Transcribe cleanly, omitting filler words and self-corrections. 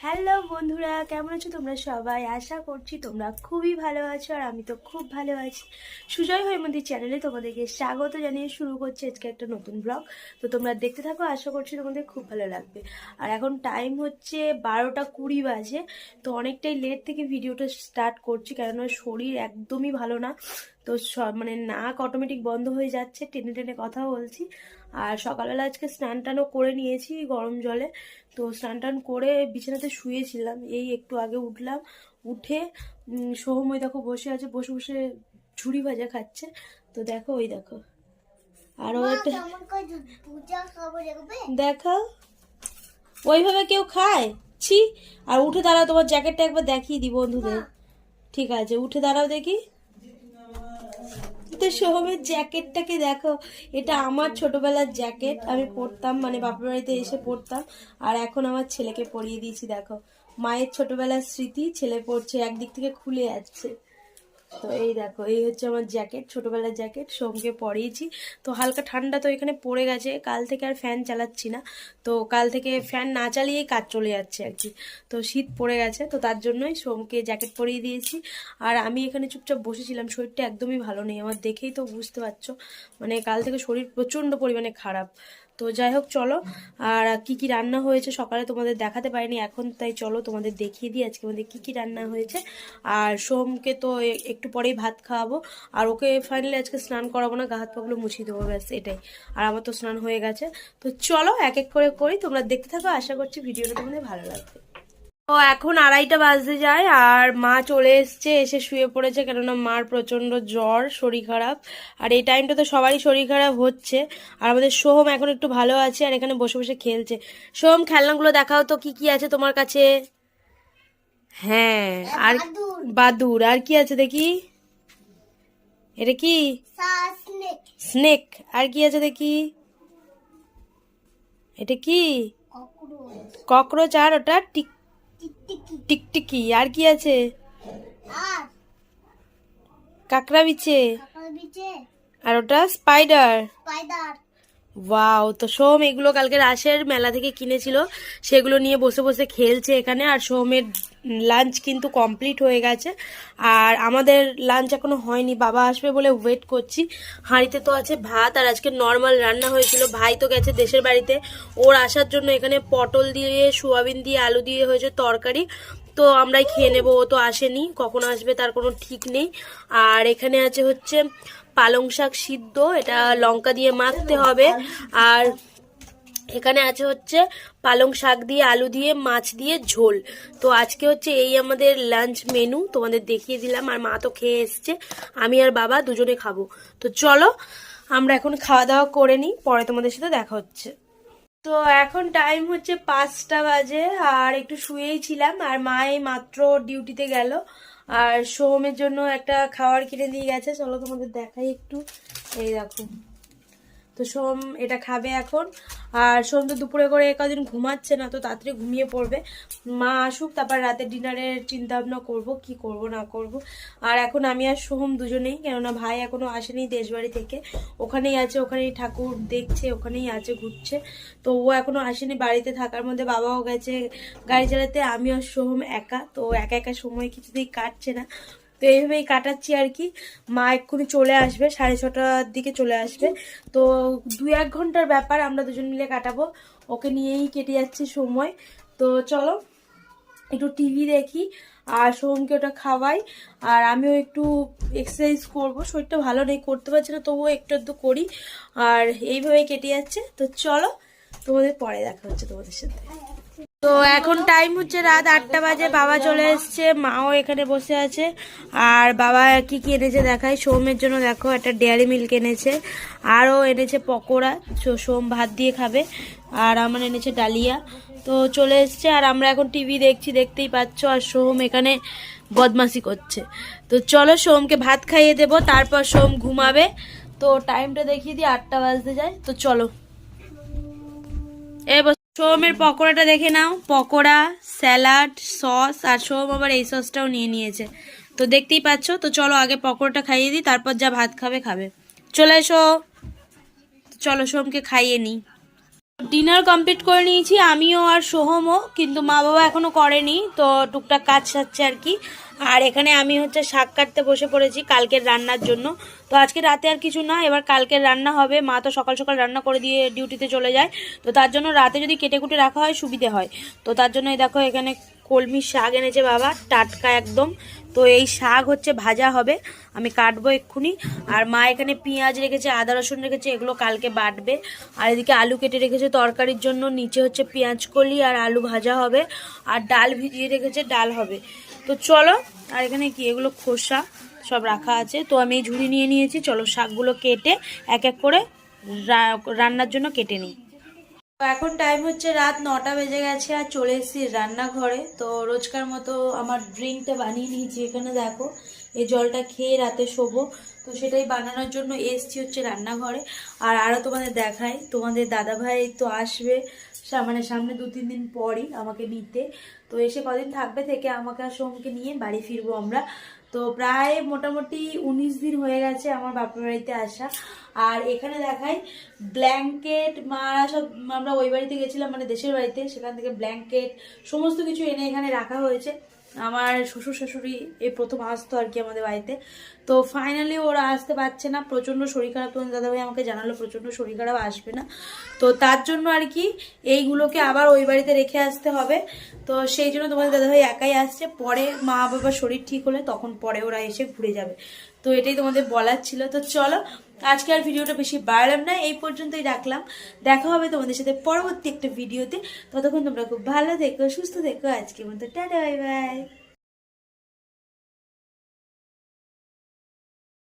Hello বন্ধুরা, কেমন আছো তোমরা সবাই? আশা করছি তোমরা খুবই ভালো আছো, আর আমি তো খুব ভালো আছি। সুজয় হৈমন্তী চ্যানেলে তোমাদেরকে স্বাগত জানিয়ে শুরু করছি আজকে একটা নতুন ব্লগ। তো তোমরা দেখতে থাকো, আশা করছি তোমাদের খুব ভালো লাগবে। আর এখন টাইম হচ্ছে 12টা 20 বাজে। তো অনেকটাই লেট থেকে ভিডিওটা স্টার্ট করছি, কেননা শরীর একদমই ভালো না। তো মানে নাক অটোমেটিক বন্ধ হয়ে যাচ্ছে, টেনে টেনে কথা বলছি। আর সকালবেলা আজকে স্নান টানও করে নিয়েছি গরম জলে। তো স্নান টান করে বিছানাতে শুয়েছিলাম, এই একটু আগে উঠলাম। উঠে সোহম ওই দেখো বসে আছে, বসে বসে ঝুড়ি ভাজা খাচ্ছে। তো দেখো, ওই দেখো। আর ও একটা দেখো, ওইভাবে কেউ খায়? ছি। আর উঠে দাঁড়াও, তোমার জ্যাকেটটা একবার দেখিয়ে দিই বন্ধুদের। ঠিক আছে, উঠে দাঁড়াও দেখি। তো সোহমের জ্যাকেটটাকে দেখো, এটা আমার ছোটবেলার জ্যাকেট, আমি পরতাম, মানে বাপের বাড়িতে এসে পরতাম। আর এখন আমার ছেলেকে পরিয়ে দিয়েছি, দেখো মায়ের ছোটবেলার স্মৃতি ছেলে পরছে, একদিক থেকে খুলে যাচ্ছে। তো এই দেখো, এই হচ্ছে আমার জ্যাকেট, ছোটবেলার জ্যাকেট, সোমকে পরিয়েছি। তো হালকা ঠান্ডা তো এখানে পড়ে গেছে, কাল থেকে আর ফ্যান চালাচ্ছি না। তো কাল থেকে ফ্যান না চালিয়েই কাজ চলে যাচ্ছে আর কি। তো শীত পড়ে গেছে, তো তার জন্যই সোমকে জ্যাকেট পরিয়ে দিয়েছি। আর আমি এখানে চুপচাপ বসেছিলাম, শরীরটা একদমই ভালো নেই আমার, দেখেই তো বুঝতে পারছো। মানে কাল থেকে শরীর প্রচণ্ড পরিমাণে খারাপ। তো যাই হোক, চলো। আর কি কি রান্না হয়েছে সকালে তোমাদের দেখাতে পারিনি এখন, তাই চলো তোমাদের দেখিয়ে দিই আজকে আমাদের কি কি রান্না হয়েছে। আর সোমকে তো একটু পরেই ভাত খাওয়াবো। আর ওকে ফাইনালি আজকে স্নান করাবো না, গা হাত পাগুলো মুছিয়ে দেবো, ব্যাস এটাই। আর আমার তো স্নান হয়ে গেছে। তো চলো এক এক করে করি, তোমরা দেখতে থাকো, আশা করছি ভিডিওটা তোমাদের ভালো লাগবে। তো এখন 2:30 বাজতে যায়, আর মা চলে এসছে, এসে শুয়ে পড়েছে, কেননা মার প্রচন্ড জ্বর, শরীর খারাপ। আর এই টাইমটা তো সবারই শরীর খারাপ হচ্ছে। আর আমাদের সোহম এখন একটু ভালো আছে, আর এখানে বসে বসে খেলছে। সোহম, খেলনাগুলো দেখাও তো, কি কি আছে তোমার কাছে? হ্যাঁ, আর বাদুর, আর কি আছে দেখি? এটা কি? স্নেক। আর কি আছে দেখি? এটা কি? ককরোচ। আর ওটা টিকটিকি। আর কি আছে? কাকড়া বিছে। আর ওটা স্পাইডার। ওয়াও! তো সোম এগুলো কালকে রাসের মেলা থেকে কিনেছিল, সেগুলো নিয়ে বসে বসে খেলছে এখানে। আর সোমের লাঞ্চ কিন্তু কমপ্লিট হয়ে গেছে, আর আমাদের লাঞ্চ এখনো হয়নি, বাবা আসবে বলে ওয়েট করছি। হাঁড়িতে তো আছে ভাত, আর আজকে নর্মাল রান্না হয়েছিল। ভাই তো গেছে দেশের বাড়িতে, ওর আসার জন্য এখানে পটল দিয়ে, সোয়াবিন দিয়ে, আলু দিয়ে হয়েছে তরকারি। তো আমরাই খেয়ে নেবো, ও তো আসেনি, কখন আসবে তার কোনো ঠিক নেই। আর এখানে আছে হচ্ছে পালং শাক সিদ্ধ, এটা লঙ্কা দিয়ে মাখতে হবে। আর এখানে আছে হচ্ছে পালং শাক দিয়ে, আলু দিয়ে, মাছ দিয়ে ঝোল। তো আজকে হচ্ছে এই আমাদের লাঞ্চ মেনু, তোমাদের দেখিয়ে দিলাম। আর মা তো খেয়ে এসছে, আমি আর বাবা দুজনে খাবো। তো চলো আমরা এখন খাওয়া দাওয়া করে নিই, পরে তোমাদের সাথে দেখা হচ্ছে। তো এখন টাইম হচ্ছে 5টা বাজে, আর একটু শুয়েই ছিলাম। আর মা এই মাত্র ডিউটিতে গেল, আর সোহমের জন্য একটা খাবার কিনে দিয়ে গেছে, চলো তোমাদের দেখাই একটু। এই দেখো, তো সোম এটা খাবে এখন। আর সোম তো দুপুরে করে কদিন ঘুমাচ্ছে না, তো তাড়াতাড়ি ঘুমিয়ে পড়বে। মা আসুক, তারপর রাতের ডিনারের চিন্তা ভাবনা করবো, কি করব না করব। আর এখন আমি আর সোহম দুজনেই, কেননা ভাই এখনো আসেনি দেশবাড়ি থেকে, ওখানেই আছে, ওখানেই ঠাকুর দেখছে, ওখানেই আছে, ঘুরছে। তো ও এখনো আসেনি, বাড়িতে থাকার মধ্যে বাবাও গেছে গাড়ি চালাতে, আমি আর সোহম একা। তো একা একা সময় কিছুতেই কাটছে না, তো এইভাবেই কাটাচ্ছি আর কি। মা এক্ষুনি চলে আসবে, 6:30টার দিকে চলে আসবে। তো 2-1 ঘন্টার ব্যাপার, আমরা দুজন মিলে কাটাবো, ওকে নিয়েই কেটে যাচ্ছে সময়। তো চলো একটু টিভি দেখি, আর সোহমকে ওটা খাওয়াই। আর আমিও একটু এক্সারসাইজ করব, শরীরটা ভালো নেই, করতে পারছি না, তবুও একটু একটু করি। আর এইভাবেই কেটে যাচ্ছে। তো চলো তোমাদের পরে দেখা হচ্ছে তোমাদের সাথে। তো এখন টাইম হচ্ছে রাত 8টা বাজে, বাবা চলে এসছে, মাও এখানে বসে আছে। আর বাবা কি কি এনেছে দেখাই। সোমের জন্য দেখো একটা ডেয়ারি মিল্ক এনেছে, আরও এনেছে পকোড়া, সোম ভাত দিয়ে খাবে। আর আমার এনেছে ডালিয়া। তো চলে এসছে, আর আমরা এখন টিভি দেখছি, দেখতেই পাচ্ছ। আর সোম এখানে বদমাশি করছে। তো চলো সোমকে ভাত খাইয়ে দেবো, তারপর সোম ঘুমাবে। তো টাইমটা দেখিয়ে দিই, 8টা বাজতে যায়। তো চলো সোমের পকোড়াটা দেখে নাও, পকোড়া, স্যালাড, সস, আর সোম আবার এই সসটাও নিয়ে নিয়েছে। তো দেখতেই পাচ্ছ। তো চলো আগে পকোড়াটা খাইয়ে দিই, তারপর যা ভাত খাবে খাবে। চলে এসো, চলো সোমকে খাইয়ে নিই। ডিনার কমপ্লিট করে নিয়েছি আমিও আর সোহমও, কিন্তু মা বাবা এখনো করেনি, তো টুকটাক কাজ সারছে আর কি। আর এখানে আমি হচ্ছে শাক কাটতে বসে পড়েছি কালকের রান্নার জন্য। তো আজকে রাতে আর কিছু না, এবার কালকের রান্না হবে। মা তো সকাল সকাল রান্না করে দিয়ে ডিউটিতে চলে যায়, তো তার জন্য রাতে যদি কেটে কুটে রাখা হয় সুবিধে হয়। তো তার জন্য এই দেখো এখানে কলমির শাক এনেছে বাবা, টাটকা একদম। তো এই শাক হচ্ছে ভাজা হবে, আমি কাটবো এক্ষুনি। আর মা এখানে পেঁয়াজ রেখেছে, আদা রসুন রেখেছে, এগুলো কালকে বাটবে। আর এদিকে আলু কেটে রেখেছে তরকারির জন্য, নিচে হচ্ছে পেঁয়াজ কলি আর আলু ভাজা হবে। আর ডাল ভিজিয়ে রেখেছে, ডাল হবে। তো চলো, আর এখানে কি এগুলো খোসা সব রাখা আছে। তো আমি এই ঝুড়ি নিয়ে নিয়েছি, চলো শাকগুলো কেটে এক এক করে রান্নার জন্য কেটে নিই। তো এখন টাইম হচ্ছে রাত 9টা বেজে গেছে, আর চলে এসেছি রান্নাঘরে। তো রোজকার মতো আমার ড্রিঙ্কটা বানিয়ে নিয়েছি, এখানে দেখো এই জলটা খেয়ে রাতে শোবো। তো সেটাই বানানোর জন্য এসছি হচ্ছে রান্নাঘরে। আর আরও তোমাদের দেখাই, তোমাদের দাদাভাই তো আসবে মানে সামনে 2-3 দিন পরই আমাকে নিতে। তো এসে কদিন থাকবে, থেকে আমাকে আর সোমকে নিয়ে বাড়ি ফিরবো আমরা। তো প্রায় মোটামুটি 19 দিন হয়ে গেছে আমার বাপের বাড়িতে আসা। আর এখানে দেখাই ব্ল্যাঙ্কেট, মারা সব আমরা ওই বাড়িতে গেছিলাম মানে দেশের বাড়িতে, সেখান থেকে ব্ল্যাঙ্কেট সমস্ত কিছু এনে এখানে রাখা হয়েছে। আমার শ্বশুর শাশুড়ি এই প্রথম আসতো আর কি আমাদের বাড়িতে। তো ফাইনালি ওরা আসতে পারছে না, প্রচণ্ড শরীর খারাপ। তোমার দাদাভাই আমাকে জানালো প্রচণ্ড শরীর খারাপ, আসবে না। তো তার জন্য আর কি এইগুলোকে আবার ওই বাড়িতে রেখে আসতে হবে। তো সেই জন্য তোমাদের দাদাভাই একাই আসছে, পরে মা বাবার শরীর ঠিক হলে তখন পরে ওরা এসে ঘুরে যাবে। তো এটাই তোমাদের বলার ছিল। তো চলো, আজকে আর ভিডিওটা বেশি বাড়লাম না, এই পর্যন্তই রাখলাম। দেখা হবে তোমাদের সাথে পরবর্তী একটা ভিডিওতে। ততক্ষণ তোমরা খুব ভালো থেকো, সুস্থ থেকো। আজকের মতো টাটা, বাই বাই।